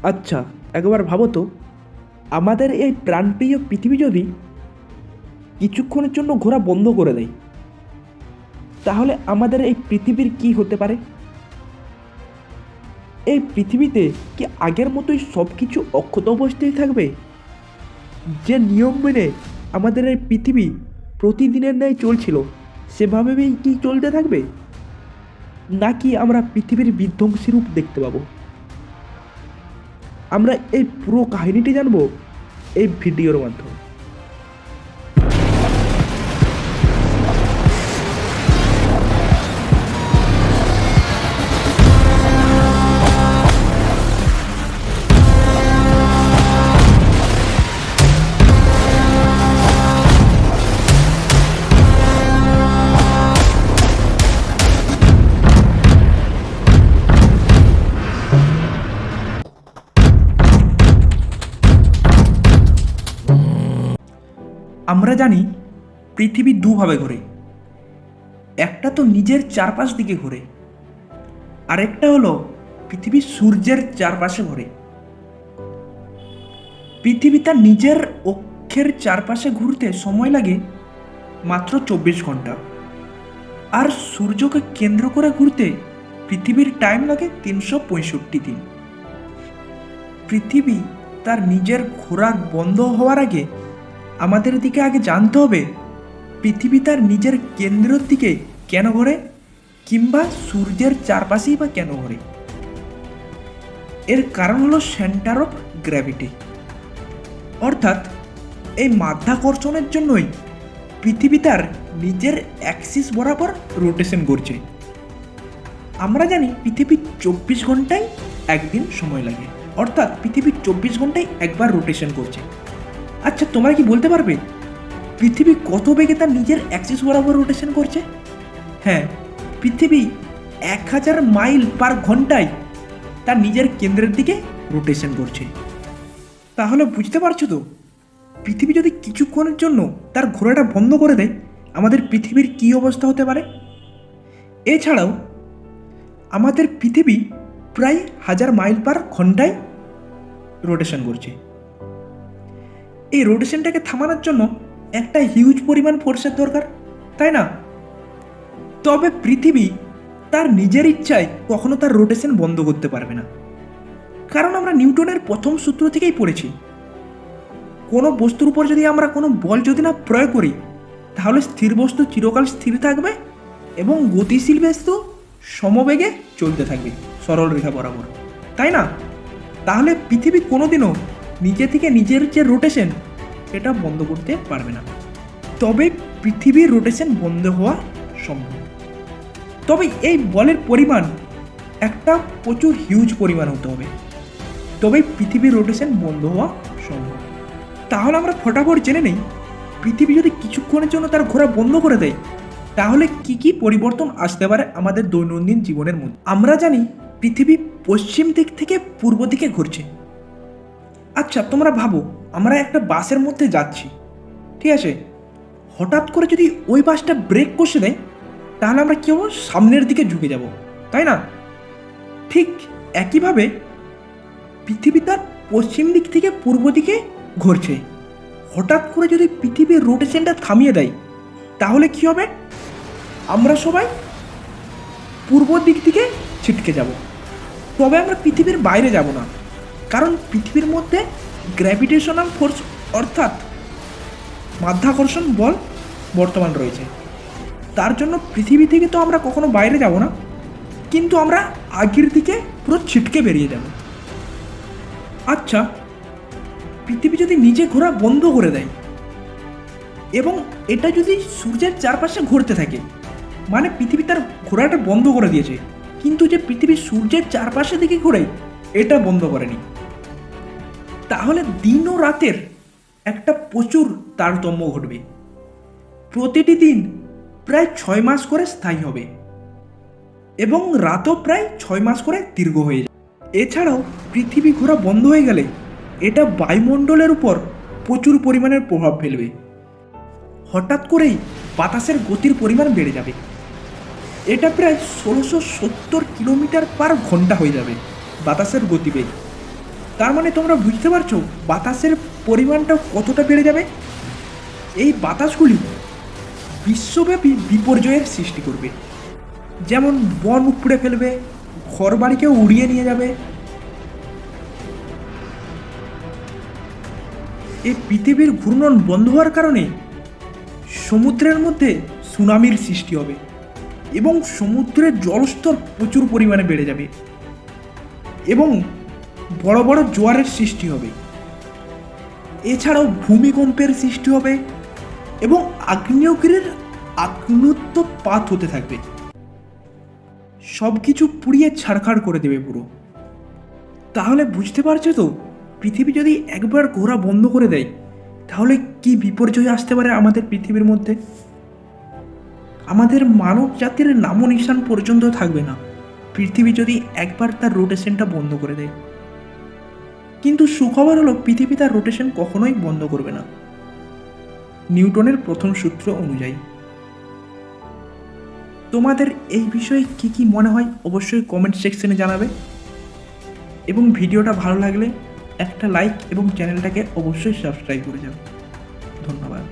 আচ্ছা, একবার ভাবো তো, আমাদের এই প্রাণপ্রিয় পৃথিবী যদি কিছুক্ষণের জন্য ঘোরা বন্ধ করে দেয়, তাহলে আমাদের এই পৃথিবীর কি হতে পারে? এই পৃথিবীতে কি আগের মতোই সব কিছু অক্ষত অবস্থায় থাকবে? যে নিয়ম মেনে আমাদের এই পৃথিবী প্রতিদিনের ন্যায় চলছিল, সেভাবেই কি চলতে থাকবে? নাকি আমরা পৃথিবীর বিধ্বংসী রূপ দেখতে পাবো? আমরা এই পুরো কাহিনীটি জানবো এই ভিডিওর মাধ্যমে। আমরা জানি পৃথিবী দুভাবে ঘোরে। একটা তো নিজের চারপাশ দিকে ঘোরে, আরেকটা হলো পৃথিবী সূর্যের চারপাশে ঘোরে। পৃথিবী তার নিজের অক্ষের চারপাশে ঘুরতে সময় লাগে মাত্র 24 ঘন্টা, আর সূর্যকে কেন্দ্র করে ঘুরতে পৃথিবীর টাইম লাগে 365 দিন। পৃথিবী তার নিজের ঘোরা বন্ধ হওয়ার আগে আমাদের দিকে আগে জানতে হবে পৃথিবী তার নিজের কেন্দ্রের দিকে কেন ঘোরে, কিংবা সূর্যের চারপাশেই বা কেন ঘোরে। এর কারণ হলো সেন্টার অফ গ্র্যাভিটি, অর্থাৎ এই মাধ্যাকর্ষণের জন্যই পৃথিবী তার নিজের অ্যাক্সিস বরাবর রোটেশন করছে। আমরা জানি পৃথিবীর 24 ঘন্টায় একদিন সময় লাগে, অর্থাৎ পৃথিবীর 24 ঘন্টায় একবার রোটেশন করছে। আচ্ছা, তোমরা কি বলতে পারবে পৃথিবী কত বেগে তার নিজের অ্যাক্সিস বরাবর রোটেশন করছে? হ্যাঁ, পৃথিবী 1000 মাইল/ঘন্টায় তার নিজের কেন্দ্রের দিকে রোটেশন করছে। তাহলে বুঝতে পারছো তো, পৃথিবী যদি কিছুক্ষণের জন্য তার ঘোরাটা বন্ধ করে দেয়, আমাদের পৃথিবীর কী অবস্থা হতে পারে? এছাড়াও আমাদের পৃথিবী প্রায় 1000 মাইল/ঘন্টায় রোটেশন করছে। এই রোটেশনটাকে থামানোর জন্য একটা হিউজ পরিমাণ ফোর্সের দরকার, তাই না? তবে পৃথিবী তার নিজের ইচ্ছায় কখনো তার রোটেশন বন্ধ করতে পারবে না, কারণ আমরা নিউটনের প্রথম সূত্র থেকেই পড়েছি, কোনো বস্তুর উপর যদি আমরা কোনো বল যদি না প্রয়োগ করি, তাহলে স্থির বস্তু চিরকাল স্থির থাকবে এবং গতিশীল বস্তু সমবেগে চলতে থাকবে সরল রেখা বরাবর, তাই না? তাহলে পৃথিবী কোনোদিনও নিজে থেকে নিজের যে রোটেশন সেটা বন্ধ করতে পারবে না। তবে পৃথিবীর রোটেশন বন্ধ হওয়া সম্ভব। তবে এই বলের পরিমাণ একটা প্রচুর হিউজ পরিমাণ হতে হবে, তবেই পৃথিবীর রোটেশন বন্ধ হওয়া সম্ভব। তাহলে আমরা ফটাফট জেনে নেই, পৃথিবী যদি কিছুক্ষণের জন্য তার ঘোরা বন্ধ করে দেয়, তাহলে কি কি পরিবর্তন আসতে পারে আমাদের দৈনন্দিন জীবনের মধ্যে। আমরা জানি পৃথিবী পশ্চিম দিক থেকে পূর্ব দিকে ঘুরছে। আচ্ছা, তোমরা ভাবো, আমরা একটা বাসের মধ্যে যাচ্ছি, ঠিক আছে? হঠাৎ করে যদি ওই বাসটা ব্রেক কষে দেয়, তাহলে আমরা কি হবো? সামনের দিকে ঝুঁকে যাব, তাই না? ঠিক একইভাবে পৃথিবী তার পশ্চিম দিক থেকে পূর্ব দিকে ঘুরছে। হঠাৎ করে যদি পৃথিবীর রোটেশনটা থামিয়ে দেয়, তাহলে কি হবে? আমরা সবাই পূর্ব দিক থেকে ছিটকে যাব। তবে আমরা পৃথিবীর বাইরে যাব না, কারণ পৃথিবীর মধ্যে গ্র্যাভিটেশনাল ফোর্স অর্থাৎ মাধ্যাকর্ষণ বল বর্তমান রয়েছে। তার জন্য পৃথিবী থেকে তো আমরা কখনো বাইরে যাব না, কিন্তু আমরা আগের দিকে পুরো ছিটকে বেরিয়ে যাব। আচ্ছা, পৃথিবী যদি নিজে ঘোরা বন্ধ করে দেয় এবং এটা যদি সূর্যের চারপাশে ঘুরতে থাকে, মানে পৃথিবী তার ঘোরাটা বন্ধ করে দিয়েছে, কিন্তু যে পৃথিবী সূর্যের চারপাশে দিকে ঘোরে এটা বন্ধ করেনি, তাহলে দিন ও রাতের একটা প্রচুর তারতম্য ঘটবে। প্রতিটি দিন প্রায় 6 মাস করে স্থায়ী হবে এবং রাতও প্রায় 6 মাস করে দীর্ঘ হয়ে যাবে। এছাড়াও পৃথিবী ঘোরা বন্ধ হয়ে গেলে এটা বায়ুমণ্ডলের উপর প্রচুর পরিমাণের প্রভাব ফেলবে। হঠাৎ করেই বাতাসের গতির পরিমাণ বেড়ে যাবে, এটা প্রায় 1670 কিলোমিটার/ঘন্টা হয়ে যাবে বাতাসের গতিবেগ। তার মানে তোমরা বুঝতে পারছো বাতাসের পরিমাণটা কতটা বেড়ে যাবে। এই বাতাসগুলি বিশ্বব্যাপী বিপর্যয়ের সৃষ্টি করবে, যেমন বন উপড়ে ফেলবে, ঘরবাড়িকেও উড়িয়ে নিয়ে যাবে। এই পৃথিবীর ঘূর্ণন বন্ধ হওয়ার কারণে সমুদ্রের মধ্যে সুনামির সৃষ্টি হবে এবং সমুদ্রের জলস্তর প্রচুর পরিমাণে বেড়ে যাবে এবং বড় বড় জোয়ারের সৃষ্টি হবে। এছাড়াও ভূমিকম্পের সৃষ্টি হবে এবং আগ্নেয়গিরির আগ্নুত্তপাত হতে থাকবে, সব কিছু পুড়িয়ে ছাড়খাড় করে দেবে পুরো। তাহলে বুঝতে পারছো তো, পৃথিবী যদি একবার ঘোরা বন্ধ করে দেয় তাহলে কি বিপর্যয় আসতে পারে আমাদের পৃথিবীর মধ্যে। আমাদের মানব জাতির নামো নিশান পর্যন্ত থাকবে না পৃথিবী যদি একবার তার রোটেশনটা বন্ধ করে দেয়। কিন্তু সুখবর হলো পৃথিবী তার রোটেশন কখনোই বন্ধ করবে না, নিউটনের প্রথম সূত্র অনুযায়ী। তোমাদের এই বিষয়ে কি কি মনে হয় অবশ্যই কমেন্ট সেকশনে জানাবে এবং ভিডিওটা ভালো লাগলে একটা লাইক এবং চ্যানেলটাকে অবশ্যই সাবস্ক্রাইব করে যাবে। ধন্যবাদ।